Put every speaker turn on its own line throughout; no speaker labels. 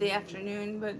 the afternoon, but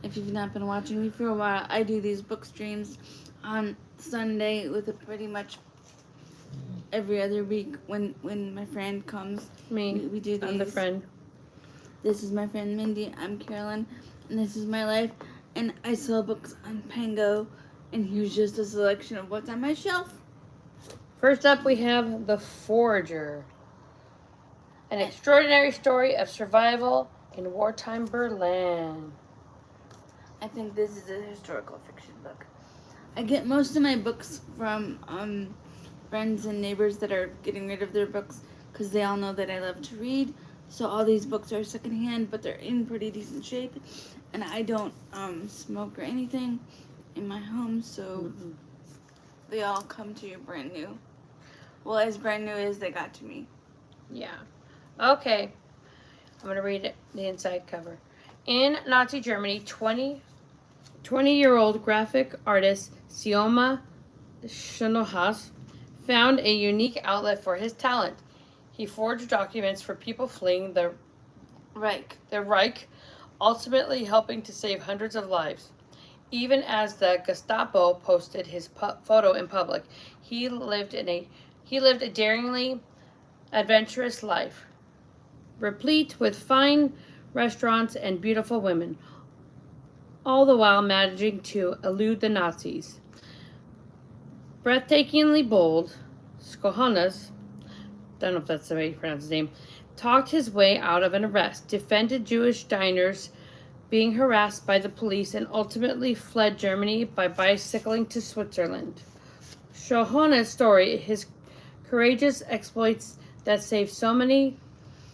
if you've not been watching me for a while, I do these book streams on Sunday with a pretty much every other week when my friend comes. We do these.
I'm the friend.
This is my friend Mindy. I'm Carolyn, and this is my life. And I sell books on Pango, and here's just a selection of what's on my shelf.
First up, we have The Forager, an extraordinary story of survival in wartime Berlin.
I think this is a historical fiction book. I get most of my books from friends and neighbors that are getting rid of their books because they all know that I love to read. So all these books are secondhand, but they're in pretty decent shape. And I don't smoke or anything in my home, so they all come to you brand new. Well, as brand new as they got to me.
Yeah. Okay. I'm going to read the inside cover. In Nazi Germany, 20-year-old graphic artist Fiona Schonhaus found a unique outlet for his talent. He forged documents for people fleeing the Reich, ultimately helping to save hundreds of lives. Even as the Gestapo posted his photo in public, he lived a daringly adventurous life, replete with fine restaurants and beautiful women, all the while managing to elude the Nazis. Breathtakingly bold, Schonhaus, don't know if that's the way you pronounce his name, talked his way out of an arrest, defended Jewish diners being harassed by the police, and ultimately fled Germany by bicycling to Switzerland. Schonhaus' story, his courageous exploits that saved so many,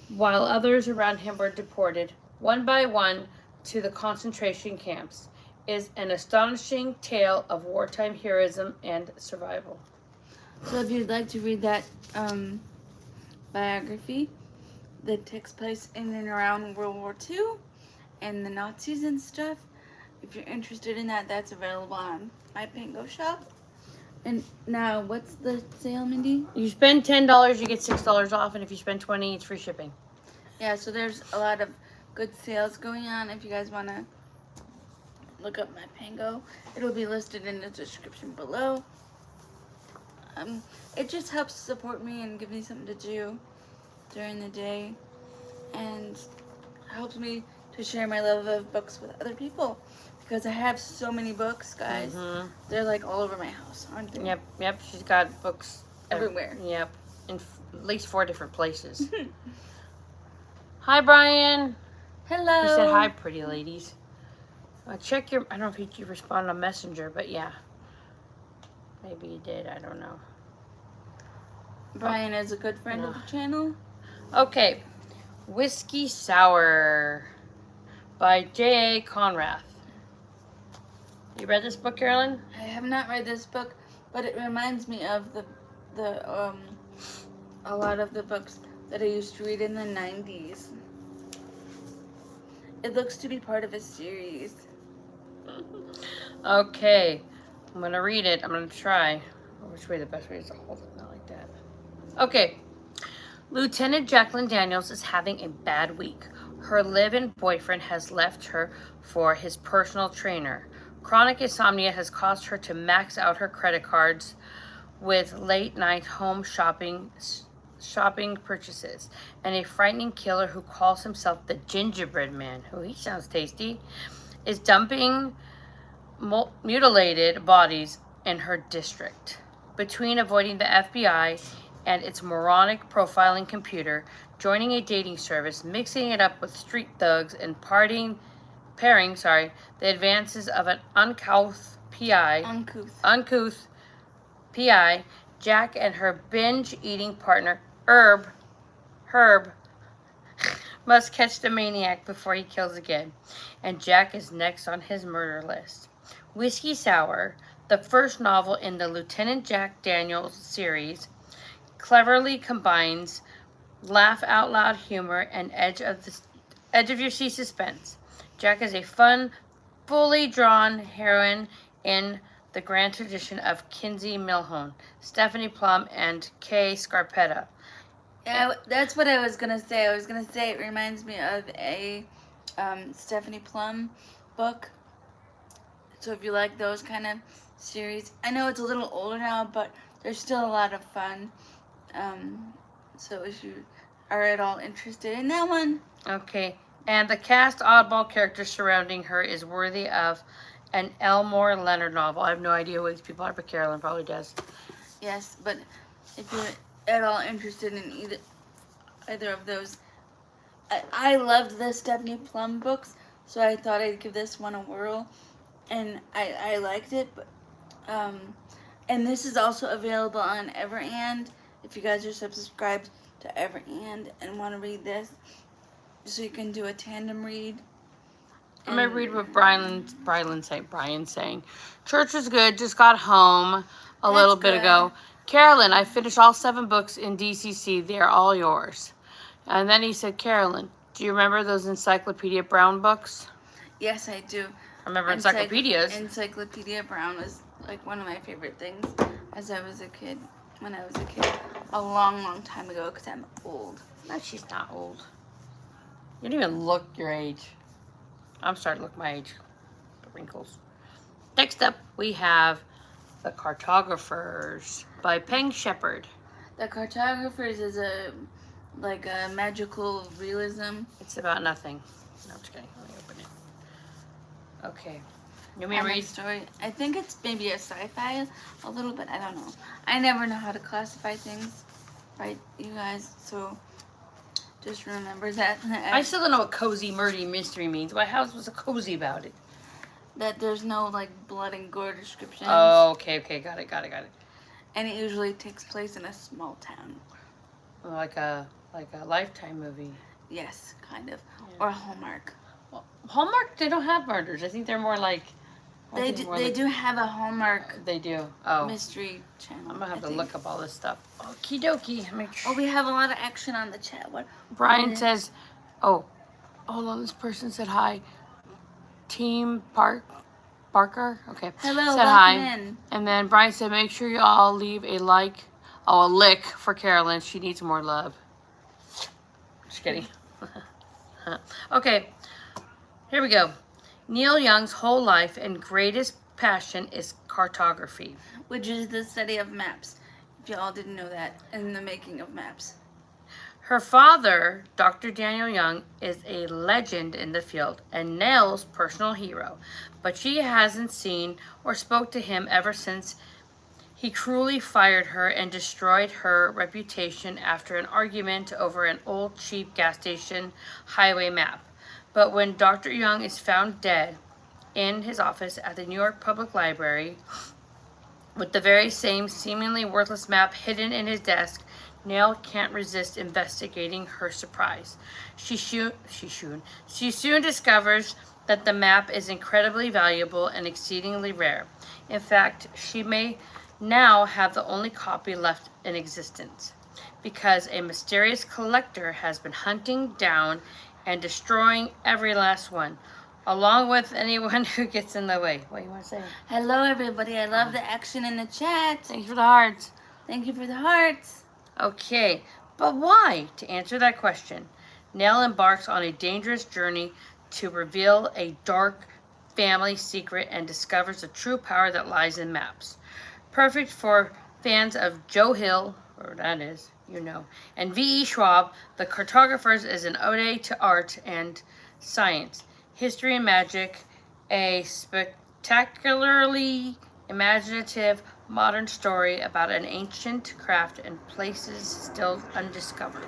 while others around him were deported, one by one, to the concentration camps, is an astonishing tale of wartime heroism and survival.
So if you'd like to read that biography that takes place in and around World War II and the Nazis and stuff, if you're interested in that, that's available on my Pango shop. And now, what's the sale, Mindy?
You spend $10, you get $6 off, and if you spend $20, it's free shipping.
Yeah, so there's a lot of good sales going on. If you guys want to look up my Pango, it'll be listed in the description below. It just helps support me and give me something to do during the day, and helps me to share my love of books with other people, because I have so many books, guys. They're like all over my house, aren't they?
Yep. She's got books
everywhere.
Yep, in at least 4 different places. Hi, Brian.
Hello.
He said hi, pretty ladies. Check your. I don't know if you responded on Messenger, but yeah, maybe you did. I don't know.
Brian is a good friend of the channel.
Okay, Whiskey Sour by J.A. Konrath. You read this book, Carolyn?
I have not read this book, but it reminds me of a lot of the books that I used to read in the 90s. It looks to be part of a series.
Okay, I'm gonna read it. I'm gonna try. Which way the best way is to hold it? Not like that. Okay. Lieutenant Jacqueline Daniels is having a bad week. Her live-in boyfriend has left her for his personal trainer. Chronic insomnia has caused her to max out her credit cards with late-night home shopping purchases. And a frightening killer who calls himself the Gingerbread Man, who he sounds tasty, is dumping mutilated bodies in her district. Between avoiding the FBI and its moronic profiling computer, joining a dating service, mixing it up with street thugs, and pairing the advances of an uncouth PI, Jack and her binge-eating partner, Herb, must catch the maniac before he kills again. And Jack is next on his murder list. Whiskey Sour, the first novel in the Lieutenant Jack Daniels series, cleverly combines laugh-out-loud humor and edge of your seat suspense. Jack is a fun, fully drawn heroine in the grand tradition of Kinsey Millhone, Stephanie Plum, and Kay Scarpetta.
Yeah, that's what I was going to say. I was going to say it reminds me of a Stephanie Plum book. So if you like those kind of series, I know it's a little older now, but there's still a lot of fun. So if you are at all interested in that one.
Okay. And the cast oddball characters surrounding her is worthy of an Elmore Leonard novel. I have no idea who these people are, but Carolyn probably does.
Yes, but if you're at all interested in either of those, I loved the Stephanie Plum books, so I thought I'd give this one a whirl, and I liked it. But and this is also available on Everand if you guys are subscribed to Everand and want to read this, so you can do a tandem read.
I'm going to read what Brian's saying. Church was good, just got home a little bit ago. Carolyn, I finished all 7 books in DCC. They're all yours. And then he said, Carolyn, do you remember those Encyclopedia Browne books?
Yes, I do.
I remember encyclopedias.
Encyclopedia Browne was like one of my favorite things as I was a kid. When I was a kid, a long, long time ago, because I'm old.
No, she's not old. You don't even look your age. I'm starting to look my age. The wrinkles. Next up, we have The Cartographers by Peng Shepherd.
The Cartographers is a magical realism.
It's about nothing. No, I'm just kidding. Let me open it. Okay. You want me to read?
Story. I think it's maybe a sci-fi, a little bit. I don't know. I never know how to classify things, right, you guys? So just remember that.
I still don't know what cozy murder mystery means. My house was cozy about it.
That there's no blood and gore descriptions.
Oh, okay, got it.
And it usually takes place in a small town.
Like a Lifetime movie.
Yes, kind of. Yeah. Or Hallmark.
Well, Hallmark, they don't have murders. I think they're more like.
They do have a Hallmark.
They do. Oh.
Mystery channel.
I'm gonna have to look up all this stuff. Okie dokie. Make sure.
Oh, we have a lot of action on the chat. What?
Brian says, "Oh, hold on. This person said hi. Team Barker. Okay.
Hello.
Said hi.
In.
And then Brian said, make sure you all leave a like. Oh, a lick for Carolyn. She needs more love. Just kidding. Okay. Here we go. Neil Young's whole life and greatest passion is cartography,
which is the study of maps. If y'all didn't know that, and the making of maps.
Her father, Dr. Daniel Young, is a legend in the field and Nell's personal hero, but she hasn't seen or spoke to him ever since he cruelly fired her and destroyed her reputation after an argument over an old cheap gas station highway map. But when Dr. Young is found dead in his office at the New York Public Library with the very same seemingly worthless map hidden in his desk, Nell can't resist investigating her surprise. She soon discovers that the map is incredibly valuable and exceedingly rare. In fact, she may now have the only copy left in existence, because a mysterious collector has been hunting down and destroying every last one, along with anyone who gets in the way. What do you want to say?
Hello, everybody. I love the action in the chat.
Thank you for the hearts.
Thank you for the hearts.
Okay, but why? To answer that question, Nell embarks on a dangerous journey to reveal a dark family secret and discovers the true power that lies in maps. Perfect for fans of Joe Hill, or that is, you know, and V.E. Schwab, The Cartographers is an ode to art and science, history and magic, a spectacularly imaginative modern story about an ancient craft and places still undiscovered.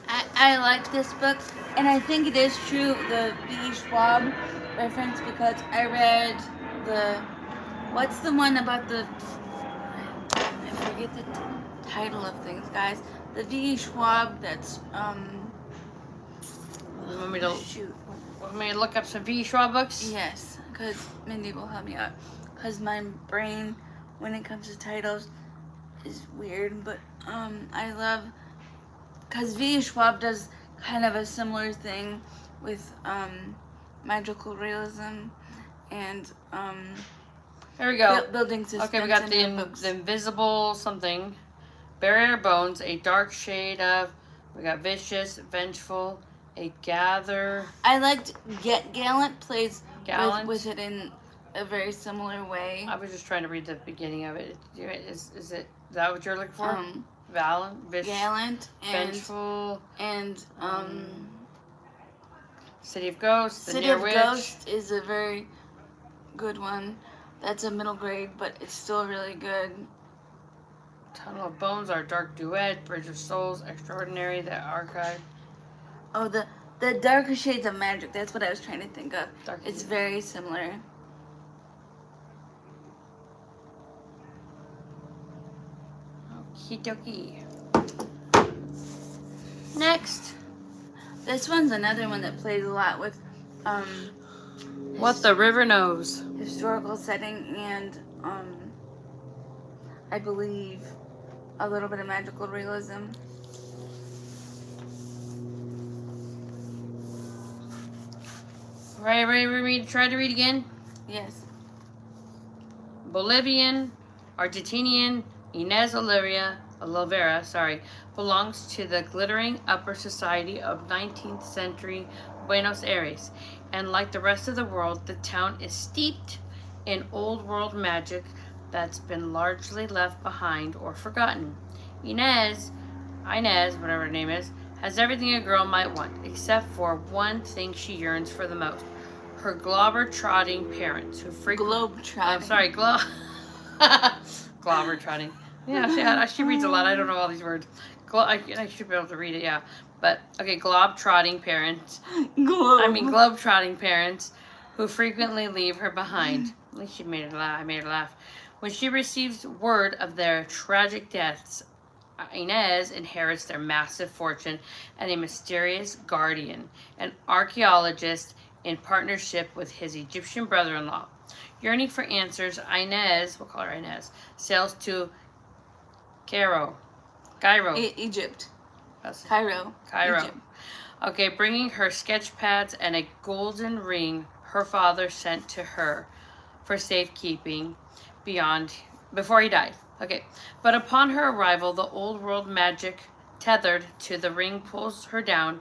I like this book, and I think it is true, the V.E. Schwab reference, because I read what's the one about I forget the title of things, guys. The V.E. Schwab that's,
Want me to look up some V.E. Schwab books?
Yes, because Mindy will help me out. Because my brain, when it comes to titles, is weird. But I love, because V.E. Schwab does kind of a similar thing with magical realism and
there we go.
Building suspense.
Okay, we got the invisible something. Barrier Bones, a dark shade of. We got vicious, vengeful, A gather.
I liked Gallant plays
Gallant.
with it in a very similar way.
I was just trying to read the beginning of it. Is that what you're looking for? Gallant, vengeful,
and
City of Ghosts.
City of Ghosts is a very good one. That's a middle grade, but it's still really good.
Tunnel of Bones, Our Dark Duet, Bridge of Souls, Extraordinary, The Archive.
Oh, the Darker Shades of Magic. That's what I was trying to think of. It's very similar.
Okie dokie. Next.
This one's another one that plays a lot with
What the River Knows.
Historical setting and I believe a little bit of magical realism.
Ready, try to read again?
Yes.
Bolivian, Argentinian, Inez Olivera, belongs to the glittering upper society of 19th century Buenos Aires. And like the rest of the world, the town is steeped in old world magic that's been largely left behind or forgotten. Inez, whatever her name is, has everything a girl might want, except for one thing she yearns for the most. Her globe-trotting parents, who frequently...
Globe-trotting.
Globe-trotting. Yeah, she reads a lot. I don't know all these words. I should be able to read it, yeah. But, okay, globe-trotting parents. Globe-trotting parents who frequently leave her behind. At least I made her laugh. When she receives word of their tragic deaths, Inez inherits their massive fortune and a mysterious guardian, an archaeologist in partnership with his Egyptian brother-in-law. Yearning for answers, Inez, we'll call her Inez, sails to Cairo.
Egypt.
That's
Cairo. Egypt.
Okay, bringing her sketch pads and a golden ring her father sent to her for safekeeping before he died. Okay, but upon her arrival, the old world magic tethered to the ring pulls her down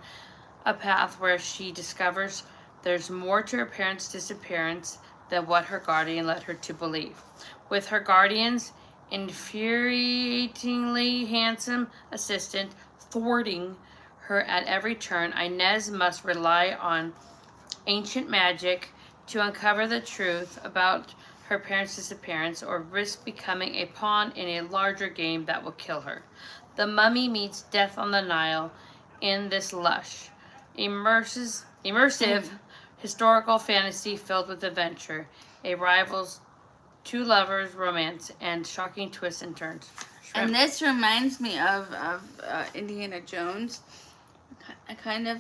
a path where she discovers there's more to her parents' disappearance than what her guardian led her to believe. With her guardian's infuriatingly handsome assistant thwarting her at every turn, Inez must rely on ancient magic to uncover the truth about her parents' disappearance or risk becoming a pawn in a larger game that will kill her. The Mummy meets Death on the Nile in this lush, immersive historical fantasy filled with adventure, a rival's two lovers romance, and shocking twists and turns.
And this reminds me of Indiana Jones, a kind of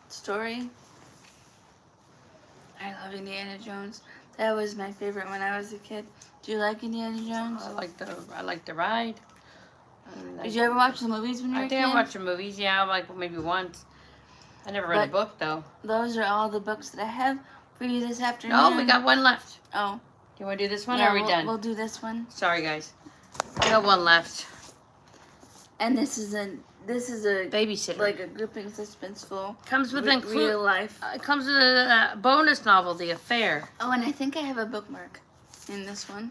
story. I love Indiana Jones. That was my favorite when I was a kid. Do you like Indiana Jones?
I like the ride.
Did you ever watch the movies when you were a kid?
I think I watched the movies, yeah, like maybe once. I never read a book, though.
Those are all the books that I have for you this afternoon.
No, we got one left.
Oh.
Do you want to do this one,
yeah,
or are we done?
We'll do this one.
Sorry, guys. We got one left.
And this is a
Babysitter.
Like a gripping, suspenseful.
Comes with
real life.
It comes with a bonus novel, The Affair.
Oh, and I think I have a bookmark in this one.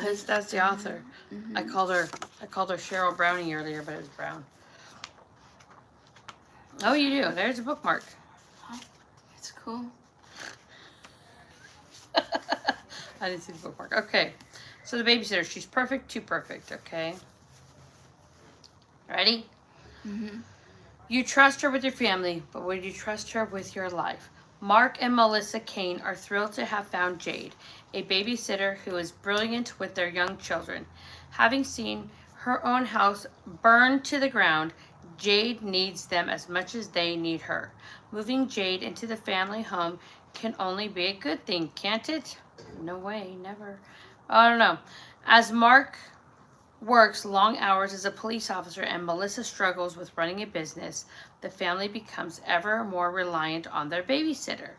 That's the author.
Mm-hmm.
I called her Sheryl Browne earlier, but it was Brown. Oh, you do. There's a bookmark.
Oh, it's cool.
I didn't see the bookmark. Okay. So the babysitter, she's perfect, too perfect, okay? Ready?
Mm-hmm.
You trust her with your family, but would you trust her with your life? Mark and Melissa Kane are thrilled to have found Jade, a babysitter who is brilliant with their young children. Having seen her own house burned to the ground, Jade needs them as much as they need her. Moving Jade into the family home can only be a good thing, can't it? No way, never. I don't know. As Mark works long hours as a police officer and Melissa struggles with running a business, the family becomes ever more reliant on their babysitter.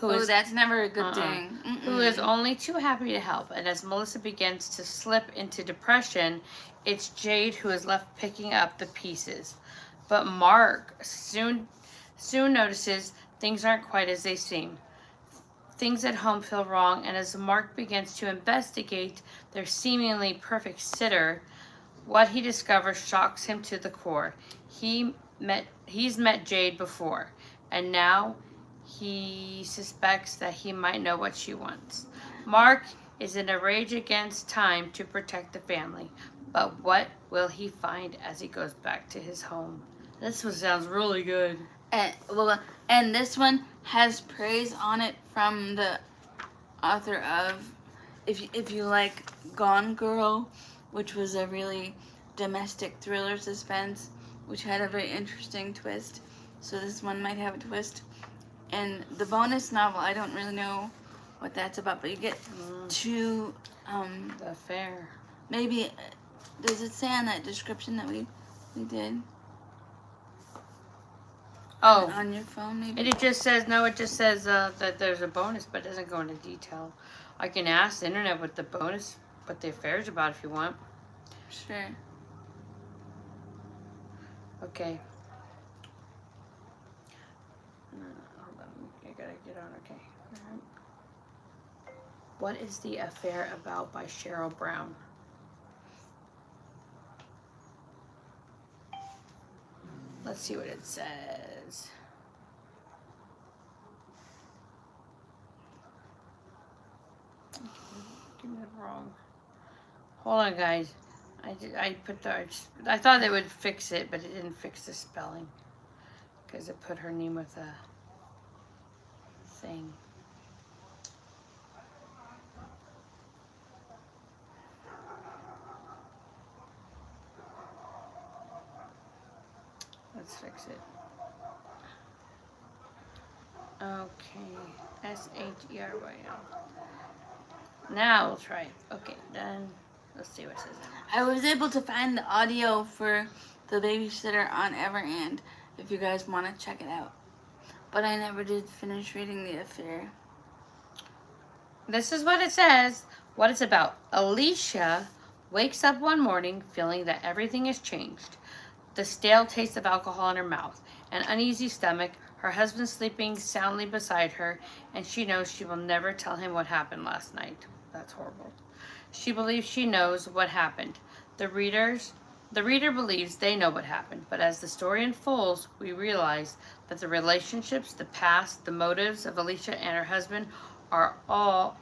That's never a good thing.
Who is only too happy to help. And as Melissa begins to slip into depression, it's Jade who is left picking up the pieces. But Mark soon soon notices things aren't quite as they seem. Things at home feel wrong, and as Mark begins to investigate their seemingly perfect sitter, what he discovers shocks him to the core. He's met Jade before, and now he suspects that he might know what she wants. Mark is in a rage against time to protect the family, but what will he find as he goes back to his home? This one sounds really good.
And this one has praise on it from the author of, if you like Gone Girl, which was a really domestic thriller suspense, which had a very interesting twist. So this one might have a twist. And the bonus novel, I don't really know what that's about, but you get two.
The affair.
Maybe, does it say on that description that we did?
Oh.
On your phone, maybe?
And it just says, no, it just says that there's a bonus, but it doesn't go into detail. I can ask the internet what the bonus, what the affair is about if you want.
Sure.
Okay. Hold on. I gotta get on. Okay. What is the affair about by Sheryl Browne? Let's see what it says. Give me it wrong. Hold on, guys. I thought they would fix it, but it didn't fix the spelling because it put her name with a thing. Let's fix it. Okay. SHERYL. Now we'll try it. Okay, then let's see what it says.
I was able to find the audio for The Babysitter on Everand, if you guys want to check it out. But I never did finish reading The Affair.
This is what it says. What it's about. Alicia wakes up one morning feeling that everything has changed. The stale taste of alcohol in her mouth, an uneasy stomach, her husband sleeping soundly beside her, and she knows she will never tell him what happened last night. That's horrible. She believes she knows what happened. The reader believes they know what happened, but as the story unfolds, we realize that the relationships, the past, the motives of Alicia and her husband are all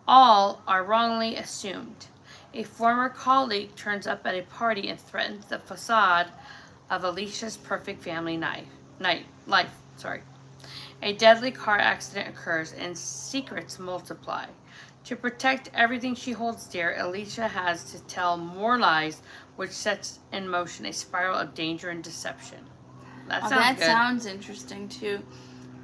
are wrongly assumed. A former colleague turns up at a party and threatens the facade of Alicia's perfect family life. A deadly car accident occurs and secrets multiply. To protect everything she holds dear, Alicia has to tell more lies, which sets in motion a spiral of danger and deception. That
sounds interesting too.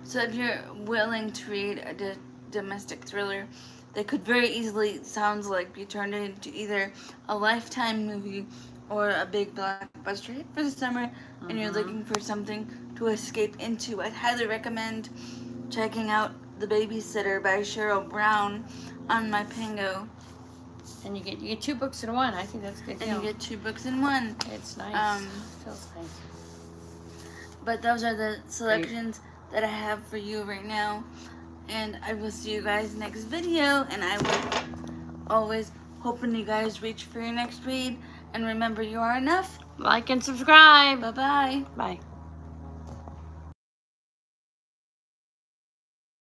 So if you're willing to read a domestic thriller, they could very easily, sounds like, be turned into either a Lifetime movie or a big blockbuster hit for the summer, and you're looking for something to escape into. I'd highly recommend checking out The Babysitter by Sheryl Browne on my Pango.
And you get two books in one. I think that's a good deal.
And you get two books in one.
It's nice. Feels nice.
But those are the selections that I have for you right now. And I will see you guys next video. And I will always hoping you guys reach for your next read. And remember, you are enough.
Like and subscribe.
Bye-bye.
Bye.